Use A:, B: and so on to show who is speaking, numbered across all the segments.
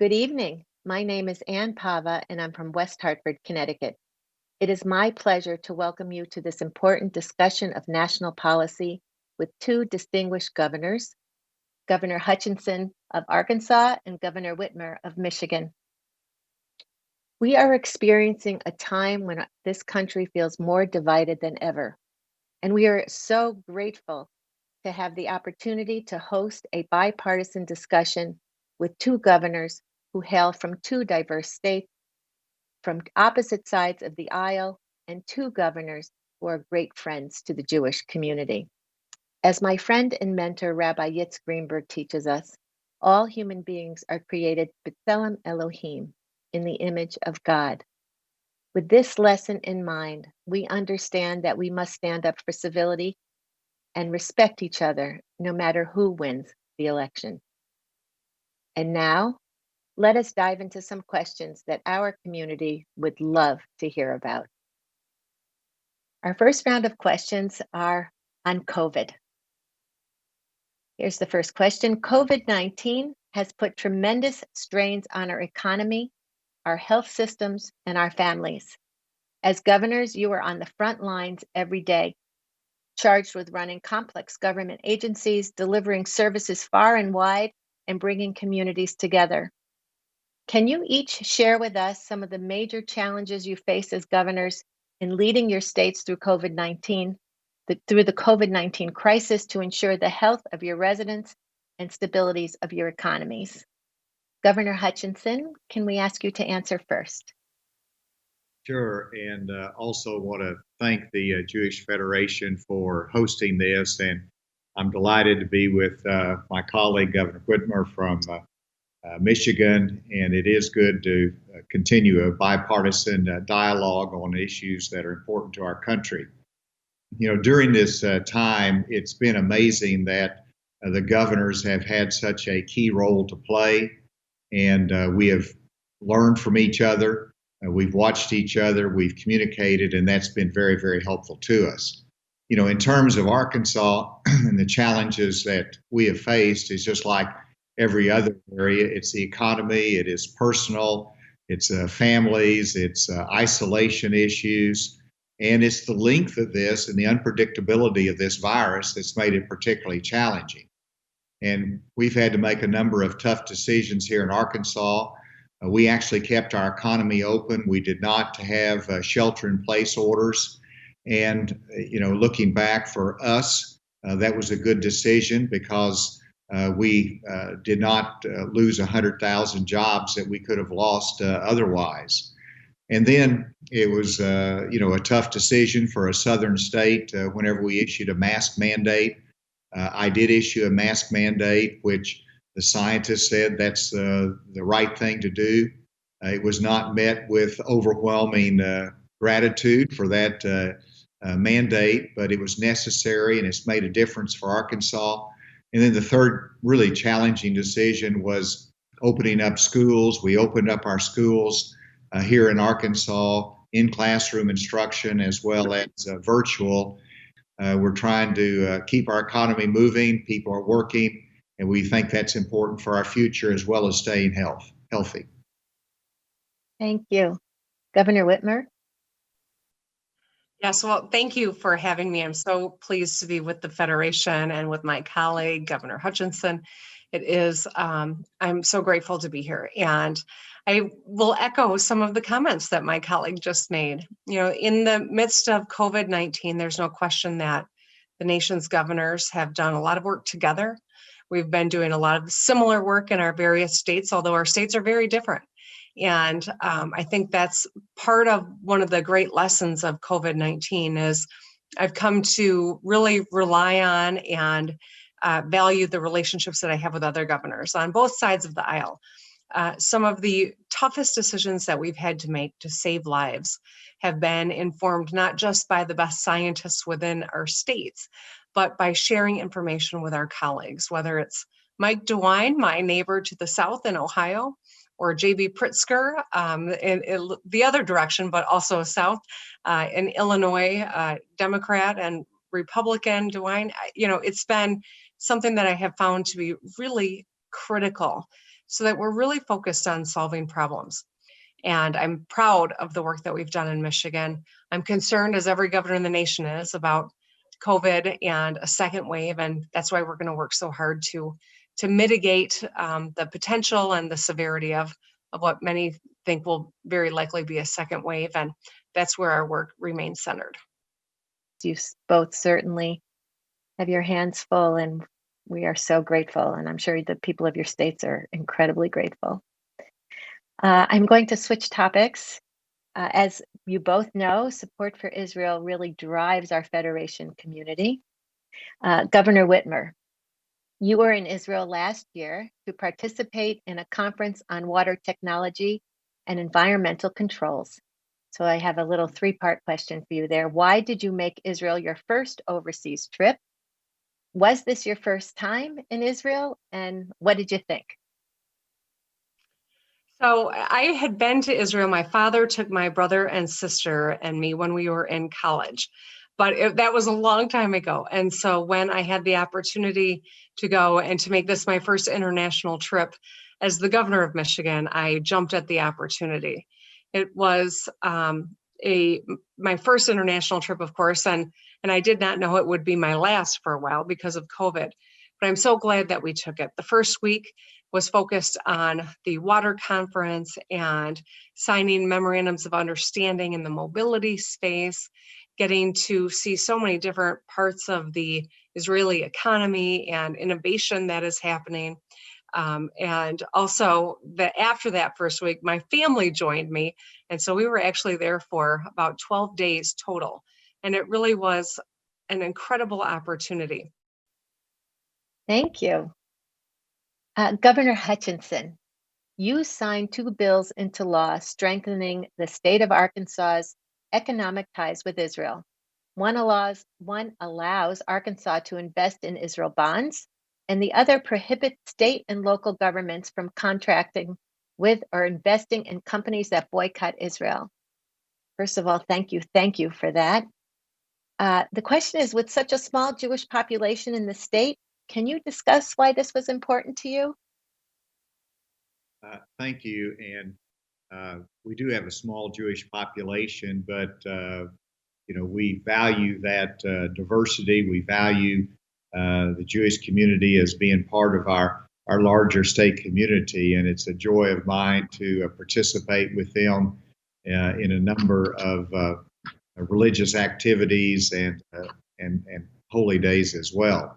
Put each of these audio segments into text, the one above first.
A: Good evening. My name is Ann Pava, and I'm from West Hartford, Connecticut. It is my pleasure to welcome you to this important discussion of national policy with two distinguished governors, Governor Hutchinson of Arkansas and Governor Whitmer of Michigan. We are experiencing a time when this country feels more divided than ever, and we are so grateful to have the opportunity to host a bipartisan discussion with two governors who hail from two diverse states, from opposite sides of the aisle, and two governors who are great friends to the Jewish community. As my friend and mentor, Rabbi Yitz Greenberg, teaches us, all human beings are created b'tselem Elohim, in the image of God. With this lesson in mind, we understand that we must stand up for civility and respect each other, no matter who wins the election. And now, let us dive into some questions that our community would love to hear about. Our first round of questions are on COVID. Here's the first question. COVID-19 has put tremendous strains on our economy, our health systems, and our families. As governors, you are on the front lines every day, charged with running complex government agencies, delivering services far and wide, and bringing communities together. Can you each share with us some of the major challenges you face as governors in leading your states through COVID-19, through the COVID-19 crisis, to ensure the health of your residents and stabilities of your economies? Governor Hutchinson, can we ask you to answer first?
B: Sure, and also want to thank the Jewish Federation for hosting this, and I'm delighted to be with my colleague, Governor Whitmer from Michigan, and it is good to continue a bipartisan dialogue on issues that are important to our country. You know, during this time, it's been amazing that the governors have had such a key role to play, and we have learned from each other. We've watched each other, we've communicated, and that's been very, very helpful to us. You know, in terms of Arkansas and the challenges that we have faced, is just like every other area. It's the economy, it is personal, it's families, it's isolation issues, and it's the length of this and the unpredictability of this virus that's made it particularly challenging. And we've had to make a number of tough decisions here in Arkansas. We actually kept our economy open. We did not have shelter-in-place orders. And, you know, looking back for us, that was a good decision because we did not lose 100,000 jobs that we could have lost otherwise. And then it was, you know, a tough decision for a southern state whenever we issued a mask mandate. I did issue a mask mandate, which the scientists said that's the right thing to do. It was not met with overwhelming gratitude for that mandate, but it was necessary and it's made a difference for Arkansas. And then the third really challenging decision was opening up schools. We opened up our schools here in Arkansas in classroom instruction as well as virtual. We're trying to keep our economy moving. People are working. And we think that's important for our future as well as staying healthy.
A: Thank you. Governor Whitmer?
C: Yes, well, thank you for having me. I'm so pleased to be with the Federation and with my colleague, Governor Hutchinson. It is, I'm so grateful to be here. And I will echo some of the comments that my colleague just made. You know, in the midst of COVID-19, there's no question that the nation's governors have done a lot of work together. We've been doing a lot of similar work in our various states, although our states are very different. And I think that's part of one of the great lessons of COVID-19 is I've come to really rely on and value the relationships that I have with other governors on both sides of the aisle. Some of the toughest decisions that we've had to make to save lives have been informed not just by the best scientists within our states, but by sharing information with our colleagues, whether it's Mike DeWine, my neighbor to the south in Ohio, or J.B. Pritzker in the other direction, but also south in Illinois, Democrat and Republican DeWine. You know, it's been something that I have found to be really critical so that we're really focused on solving problems. And I'm proud of the work that we've done in Michigan. I'm concerned, as every governor in the nation is, about COVID and a second wave. And that's why we're going to work so hard to mitigate the potential and the severity of what many think will very likely be a second wave. And that's where our work remains centered.
A: You both certainly have your hands full, and we are so grateful. And I'm sure the people of your states are incredibly grateful. I'm going to switch topics. As you both know, support for Israel really drives our Federation community. Governor Whitmer, you were in Israel last year to participate in a conference on water technology and environmental controls. So I have a little three-part question for you there. Why did you make Israel your first overseas trip? Was this your first time in Israel? And what did you think?
C: So I had been to Israel. My father took my brother and sister and me when we were in college, but that was a long time ago. And so when I had the opportunity to go and to make this my first international trip as the governor of Michigan, I jumped at the opportunity. It was my first international trip, of course, and I did not know it would be my last for a while because of COVID. But I'm so glad that we took it. The first week was focused on the water conference and signing memorandums of understanding in the mobility space, getting to see so many different parts of the Israeli economy and innovation that is happening. And also after that first week, my family joined me. And so we were actually there for about 12 days total. And it really was an incredible opportunity.
A: Thank you. Governor Hutchinson, you signed 2 bills into law strengthening the state of Arkansas's economic ties with Israel. One allows Arkansas to invest in Israel bonds, and the other prohibits state and local governments from contracting with or investing in companies that boycott Israel. First of all, thank you for that. The question is, with such a small Jewish population in the state, can you discuss why this was important to you?
B: Thank you. And we do have a small Jewish population, but we value that diversity. We value the Jewish community as being part of our larger state community, and it's a joy of mine to participate with them in a number of religious activities and holy days as well.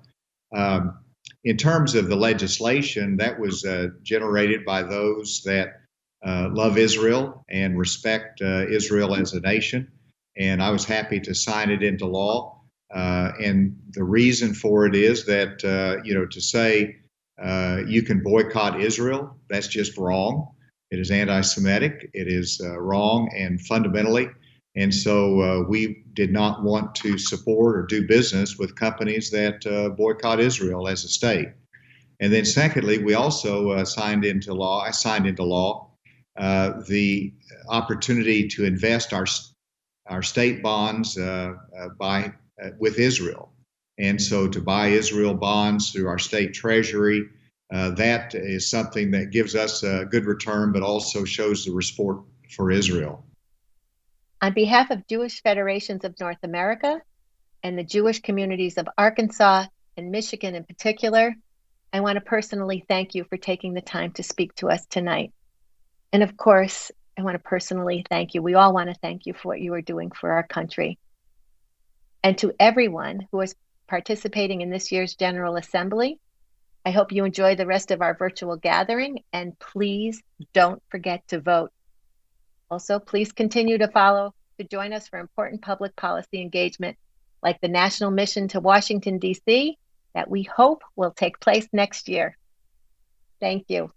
B: In terms of the legislation, that was generated by those that love Israel and respect Israel as a nation, and I was happy to sign it into law. And the reason for it is that, to say you can boycott Israel, that's just wrong. It is anti-Semitic. It is wrong and fundamentally. And so we did not want to support or do business with companies that boycott Israel as a state. And then secondly, we also signed into law the opportunity to invest our state bonds with Israel. And so to buy Israel bonds through our state treasury, that is something that gives us a good return, but also shows the respect for Israel.
A: On behalf of Jewish Federations of North America and the Jewish communities of Arkansas and Michigan in particular, I want to personally thank you for taking the time to speak to us tonight. And of course, I want to personally thank you. We all want to thank you for what you are doing for our country. And to everyone who is participating in this year's General Assembly, I hope you enjoy the rest of our virtual gathering, and please don't forget to vote. Also, please continue to join us for important public policy engagement like the National Mission to Washington, D.C., that we hope will take place next year. Thank you.